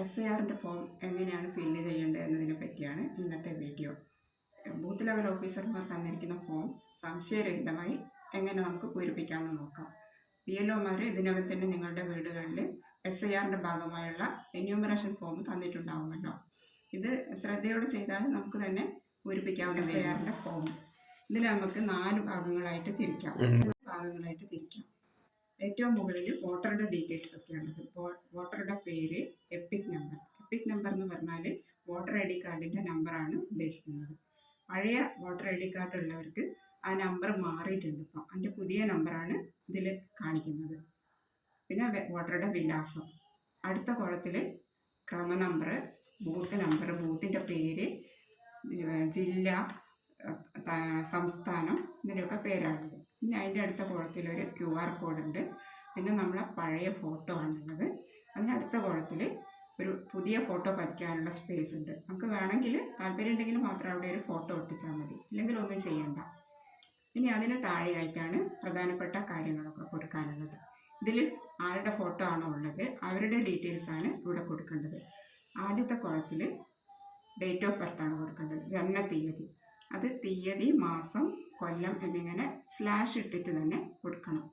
SIR form എങ്ങനെയാണ് fill ചെയ്യേണ്ടത് എന്നതിനെ പറ്റിയാണ് ഇന്നത്തെ വീഡിയോ. ബൂത്ത് ലെവൽ ഓഫീസർമാർ തന്നിരിക്കുന്ന ഫോം സംശയരഹിതമായി എങ്ങനെ നമുക്ക് പൂരിപ്പിക്കാമെന്ന് നോക്കാം. PLOമാർ ഇതിനകം തന്നെ നിങ്ങളുടെ വീടുകളിൽ SIR ഭാഗമായുള്ള എന്യൂമറേഷൻ ഫോം തന്നിട്ടുണ്ടാവുമല്ലോ. ഇത് ശ്രദ്ധയോടെ ചെയ്താൽ നമുക്ക് തന്നെ പൂരിപ്പിക്കാവുന്ന SIR ഫോം. ഇതിനെ നമുക്ക് 4 ഭാഗങ്ങളായിട്ട് തിരിക്കാം. ഏറ്റവും മുകളിൽ വോട്ടറുടെ ഡീറ്റെയിൽസ് ഒക്കെ ഉള്ളത്. വോട്ടറുടെ പേര്, എപ്പിക് നമ്പർ എന്ന് പറഞ്ഞാൽ വോട്ടർ ID കാർഡിൻ്റെ നമ്പറാണ് ഉദ്ദേശിക്കുന്നത്. പഴയ വോട്ടർ ID കാർഡ് ഉള്ളവർക്ക് ആ നമ്പർ മാറിയിട്ടുണ്ട്. ഇപ്പോൾ അതിൻ്റെ പുതിയ നമ്പറാണ് ഇതിൽ കാണിക്കുന്നത്. പിന്നെ വോട്ടറുടെ വിലാസം. അടുത്ത കോളത്തിൽ ക്രമ നമ്പർ, ബൂത്ത് നമ്പർ, ബൂത്തിൻ്റെ പേര്, ജില്ല, സംസ്ഥാനം, ഇതിൻ്റെയൊക്കെ പേരാണുള്ളത്. പിന്നെ അതിൻ്റെ അടുത്ത കോളത്തിൽ ഒരു QR കോഡ് ഉണ്ട്. പിന്നെ നമ്മളെ പഴയ ഫോട്ടോ ആണുള്ളത്. അതിനടുത്ത കോളത്തിൽ ഒരു പുതിയ ഫോട്ടോ വയ്ക്കാനുള്ള സ്പേസ് ഉണ്ട്. നമുക്ക് വേണമെങ്കിൽ താല്പര്യം ഉണ്ടെങ്കിൽ മാത്രം അവിടെ ഒരു ഫോട്ടോ ഒട്ടിച്ചാൽ മതി, ഇല്ലെങ്കിൽ ഒന്നും ചെയ്യണ്ട. ഇനി അതിന് താഴെയായിട്ടാണ് പ്രധാനപ്പെട്ട കാര്യങ്ങളൊക്കെ കൊടുക്കാനുള്ളത്. ഇതിൽ ആരുടെ ഫോട്ടോ ആണോ ഉള്ളത് അവരുടെ ഡീറ്റെയിൽസാണ് ഇവിടെ കൊടുക്കേണ്ടത്. ആദ്യത്തെ കോളത്തിൽ ഡേറ്റ് ഓഫ് ബർത്താണ് കൊടുക്കേണ്ടത്, ജനനത്തീയതി. അത് തീയതി, മാസം, കൊല്ലം എന്നിങ്ങനെ സ്ലാഷ് ഇട്ടിട്ട് തന്നെ കൊടുക്കണം.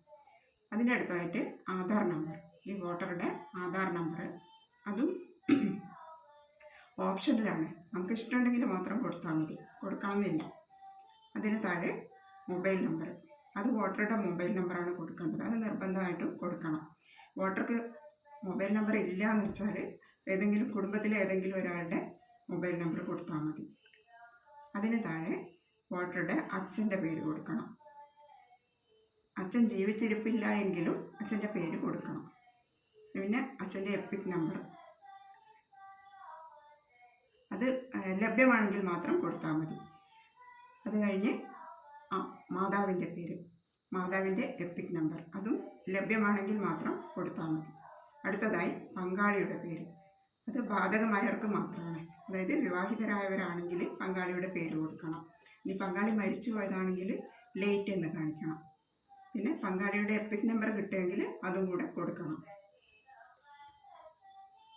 അതിൻ്റെ അടുത്തതായിട്ട് ആധാർ നമ്പർ, ഈ വോട്ടറുടെ ആധാർ നമ്പർ. അതും ഓപ്ഷനിലാണ്, നമുക്ക് ഇഷ്ടമുണ്ടെങ്കിൽ മാത്രം കൊടുത്താൽ മതി, കൊടുക്കണമെന്നില്ല. അതിന് താഴെ മൊബൈൽ നമ്പർ, അത് വോട്ടറുടെ മൊബൈൽ നമ്പറാണ് കൊടുക്കേണ്ടത്. അത് നിർബന്ധമായിട്ടും കൊടുക്കണം. വോട്ടർക്ക് മൊബൈൽ നമ്പർ ഇല്ല എന്ന് വെച്ചാൽ കുടുംബത്തിലെ ഏതെങ്കിലും ഒരാളുടെ മൊബൈൽ നമ്പർ കൊടുത്താൽ മതി. അതിന് താഴെ വോട്ടറുടെ അച്ഛൻ്റെ പേര് കൊടുക്കണം. അച്ഛൻ ജീവിച്ചിരിപ്പില്ല എങ്കിലും അച്ഛൻ്റെ പേര് കൊടുക്കണം. പിന്നെ അച്ഛൻ്റെ എപ്പിക് നമ്പർ, അത് ലഭ്യമാണെങ്കിൽ മാത്രം കൊടുത്താൽ മതി. അത് കഴിഞ്ഞ് മാതാവിൻ്റെ പേര്, മാതാവിൻ്റെ എപ്പിക് നമ്പർ, അതും ലഭ്യമാണെങ്കിൽ മാത്രം കൊടുത്താൽ മതി. അടുത്തതായി പങ്കാളിയുടെ പേര്, അത് ബാധകമായവർക്ക് മാത്രമാണ്. അതായത് വിവാഹിതരായവരാണെങ്കിൽ പങ്കാളിയുടെ പേര് കൊടുക്കണം. ഇനി പങ്കാളി മരിച്ചു പോയതാണെങ്കിൽ ലേറ്റ് എന്ന് കാണിക്കണം. പിന്നെ പങ്കാളിയുടെ എപ്പിക് നമ്പർ കിട്ടുമെങ്കിൽ അതും കൂടെ കൊടുക്കണം.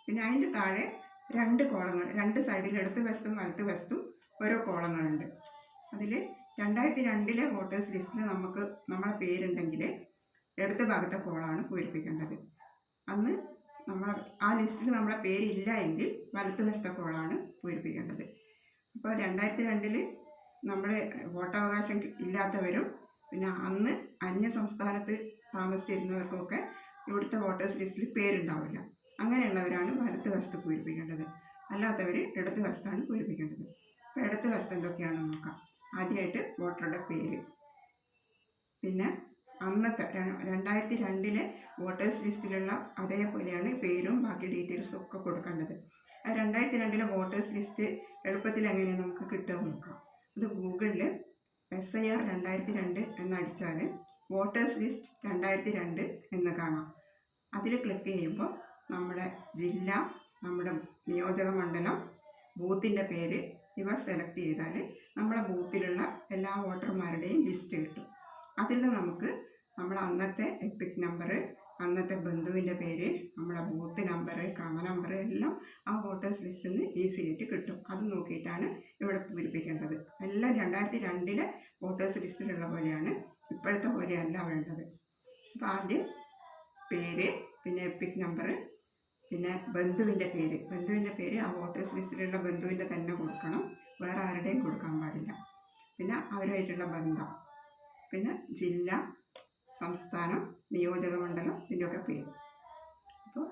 പിന്നെ അതിൻ്റെ താഴെ 2 കോളങ്ങൾ, 2 സൈഡിൽ ഇടത്ത് വശത്തും വലത്ത് വശത്തും ഓരോ കോളങ്ങളുണ്ട്. അതിൽ 2002 വോട്ടേഴ്സ് ലിസ്റ്റിൽ നമ്മളെ പേരുണ്ടെങ്കിൽ ഇടത്ത് ഭാഗത്തെ കോളാണ് പൂരിപ്പിക്കേണ്ടത്. അന്ന് ആ ലിസ്റ്റിൽ നമ്മളെ പേരില്ല എങ്കിൽ വലത്ത് വശത്തെ കോളാണ് പൂരിപ്പിക്കേണ്ടത്. അപ്പോൾ 2002 നമ്മൾ വോട്ടവകാശം ഇല്ലാത്തവരും പിന്നെ അന്ന് അന്യ സംസ്ഥാനത്ത് താമസിച്ചിരുന്നവർക്കൊക്കെ ഇവിടുത്തെ വോട്ടേഴ്സ് ലിസ്റ്റിൽ പേരുണ്ടാവില്ല. അങ്ങനെയുള്ളവരാണ് വലത്ത് വശത്ത് പൂരിപ്പിക്കേണ്ടത്. അല്ലാത്തവർ ഇടത്ത് വശത്താണ് പൂരിപ്പിക്കേണ്ടത്. അപ്പോൾ ഇടത്ത് വശത്ത് എന്തൊക്കെയാണെന്ന് നോക്കാം. ആദ്യമായിട്ട് വോട്ടറുടെ പേര്. പിന്നെ അന്നത്തെ 2002 വോട്ടേഴ്സ് ലിസ്റ്റിലുള്ള അതേപോലെയാണ് പേരും ബാക്കി ഡീറ്റെയിൽസും ഒക്കെ കൊടുക്കേണ്ടത്. 2002 വോട്ടേഴ്സ് ലിസ്റ്റ് എളുപ്പത്തിൽ എങ്ങനെയാണ് നമുക്ക് കിട്ടുമെന്ന് നോക്കാം. അത് ഗൂഗിളിൽ SIR 2002 എന്നടിച്ചാൽ വോട്ടേഴ്സ് ലിസ്റ്റ് 2002 എന്ന് കാണാം. അതിൽ ക്ലിക്ക് ചെയ്യുമ്പോൾ നമ്മുടെ ജില്ല, നമ്മുടെ നിയോജക മണ്ഡലം, ബൂത്തിൻ്റെ പേര് ഇവ സെലക്ട് ചെയ്താൽ നമ്മളെ ബൂത്തിലുള്ള എല്ലാ വോട്ടർമാരുടെയും ലിസ്റ്റ് കിട്ടും. അതിൽ നിന്ന് നമുക്ക് നമ്മുടെ അന്നത്തെ എപ്പിക് നമ്പർ, അന്നത്തെ ബന്ധുവിൻ്റെ പേര്, നമ്മുടെ ബൂത്ത് നമ്പർ, ക്രമ നമ്പർ എല്ലാം ആ വോട്ടേഴ്സ് ലിസ്റ്റിൽ നിന്ന് ഈസി ആയിട്ട് കിട്ടും. അത് നോക്കിയിട്ടാണ് ഇവിടെ പൂരിപ്പിക്കേണ്ടത്. എല്ലാം 2002 വോട്ടേഴ്സ് ലിസ്റ്റിലുള്ള പോലെയാണ്, ഇപ്പോഴത്തെ പോലെയല്ല വേണ്ടത്. അപ്പോൾ ആദ്യം പേര്, പിന്നെ എപ്പിക് നമ്പർ, പിന്നെ ബന്ധുവിൻ്റെ പേര് ആ വോട്ടേഴ്സ് ലിസ്റ്റിലുള്ള ബന്ധുവിൻ്റെ തന്നെ കൊടുക്കണം, വേറെ ആരുടെയും കൊടുക്കാൻ പാടില്ല. പിന്നെ അവരുമായിട്ടുള്ള ബന്ധം, പിന്നെ ജില്ല, സംസ്ഥാനം, നിയോജക മണ്ഡലം, ഇതിൻ്റെയൊക്കെ പേര്. അപ്പോൾ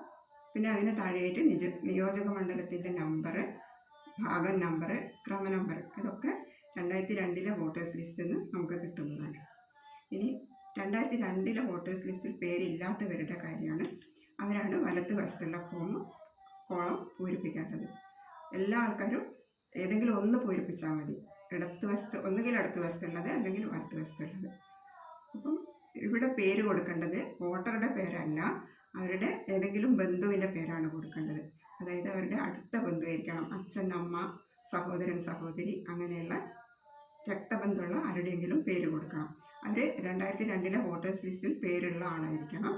പിന്നെ അതിന് താഴെയായിട്ട് നിയോജക മണ്ഡലത്തിൻ്റെ നമ്പർ, ഭാഗം നമ്പർ, ക്രമ നമ്പർ, ഇതൊക്കെ 2002 വോട്ടേഴ്സ് ലിസ്റ്റിൽ നിന്ന് നമുക്ക് കിട്ടുന്നതാണ്. ഇനി 2002 വോട്ടേഴ്സ് ലിസ്റ്റിൽ പേരില്ലാത്തവരുടെ കാര്യമാണ്. അവരാണ് വലത്ത് വശത്തുള്ള കോളം പൂരിപ്പിക്കേണ്ടത്. എല്ലാ ആൾക്കാരും ഏതെങ്കിലും ഒന്ന് പൂരിപ്പിച്ചാൽ മതി. ഒന്നുകിൽ ഇടത്ത് വശത്തുള്ളത് അല്ലെങ്കിൽ വലത്ത് വശത്തുള്ളത്. അപ്പം ഇവിടെ പേര് കൊടുക്കേണ്ടത് വോട്ടറുടെ പേരല്ല, അവരുടെ ഏതെങ്കിലും ബന്ധുവിൻ്റെ പേരാണ് കൊടുക്കേണ്ടത്. അതായത് അവരുടെ അടുത്ത ബന്ധുവായിരിക്കണം. അച്ഛൻ, അമ്മ, സഹോദരൻ, സഹോദരി, അങ്ങനെയുള്ള രക്തബന്ധമുള്ള ആരുടെയെങ്കിലും പേര് കൊടുക്കണം. അവർ 2002 വോട്ടേഴ്സ് ലിസ്റ്റിൽ പേരുള്ള ആളായിരിക്കണം.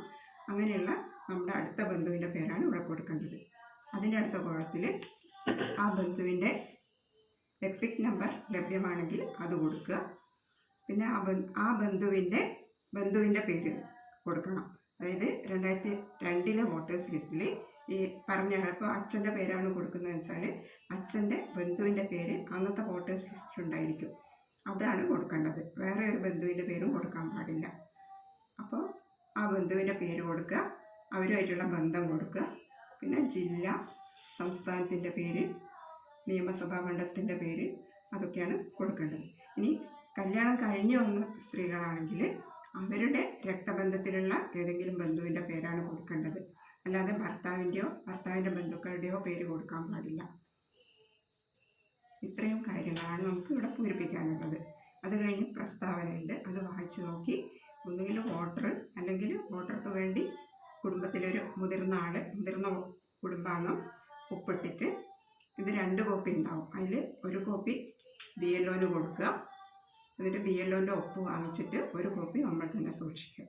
അങ്ങനെയുള്ള നമ്മുടെ അടുത്ത ബന്ധുവിൻ്റെ പേരാണ് ഇവിടെ കൊടുക്കേണ്ടത്. അതിൻ്റെ അടുത്ത കോളത്തിൽ ആ ബന്ധുവിൻ്റെ എപ്പിക് നമ്പർ ലഭ്യമാണെങ്കിൽ അത് കൊടുക്കുക. പിന്നെ ആ ബന്ധുവിൻ്റെ പേര് കൊടുക്കണം. അതായത് 2002 വോട്ടേഴ്സ് ലിസ്റ്റിൽ ഈ പറഞ്ഞ ഇപ്പോൾ അച്ഛൻ്റെ പേരാണ് കൊടുക്കുന്നതെന്ന് വെച്ചാൽ അച്ഛൻ്റെ ബന്ധുവിൻ്റെ പേര് അന്നത്തെ വോട്ടേഴ്സ് ലിസ്റ്റിലുണ്ടായിരിക്കും, അതാണ് കൊടുക്കേണ്ടത്. വേറെ ഒരു ബന്ധുവിൻ്റെ പേരും കൊടുക്കാൻ പാടില്ല. അപ്പോൾ ആ ബന്ധുവിൻ്റെ പേര് കൊടുക്കുക, അവരുമായിട്ടുള്ള ബന്ധം കൊടുക്കുക. പിന്നെ ജില്ല, സംസ്ഥാനത്തിൻ്റെ പേര്, നിയമസഭാ മണ്ഡലത്തിൻ്റെ പേര്, അതൊക്കെയാണ് കൊടുക്കേണ്ടത്. ഇനി കല്യാണം കഴിഞ്ഞു വന്ന സ്ത്രീകളാണെങ്കിൽ അവരുടെ രക്തബന്ധത്തിലുള്ള ഏതെങ്കിലും ബന്ധുവിൻ്റെ പേരാണ് കൊടുക്കേണ്ടത്. അല്ലാതെ ഭർത്താവിൻ്റെ ബന്ധുക്കളുടെയോ പേര് കൊടുക്കാൻ പാടില്ല. ഇത്രയും കാര്യങ്ങളാണ് നമുക്ക് ഇവിടെ പൂരിപ്പിക്കാനുള്ളത്. അത് കഴിഞ്ഞ് പ്രസ്താവനയുണ്ട്, അത് വായിച്ചു നോക്കി ഒന്നുകിൽ വോട്ടർ അല്ലെങ്കിൽ വോട്ടർക്ക് വേണ്ടി കുടുംബത്തിലൊരു മുതിർന്ന കുടുംബാംഗം ഒപ്പിട്ടിട്ട് ഇത് 2 കോപ്പി ഉണ്ടാവും. അതിൽ ഒരു കോപ്പി BLOന് കൊടുക്കുക. എന്നിട്ട് BLOൻ്റെ ഒപ്പ് വാങ്ങിച്ചിട്ട് ഒരു കോപ്പി നമ്മൾ തന്നെ സൂക്ഷിക്കുക.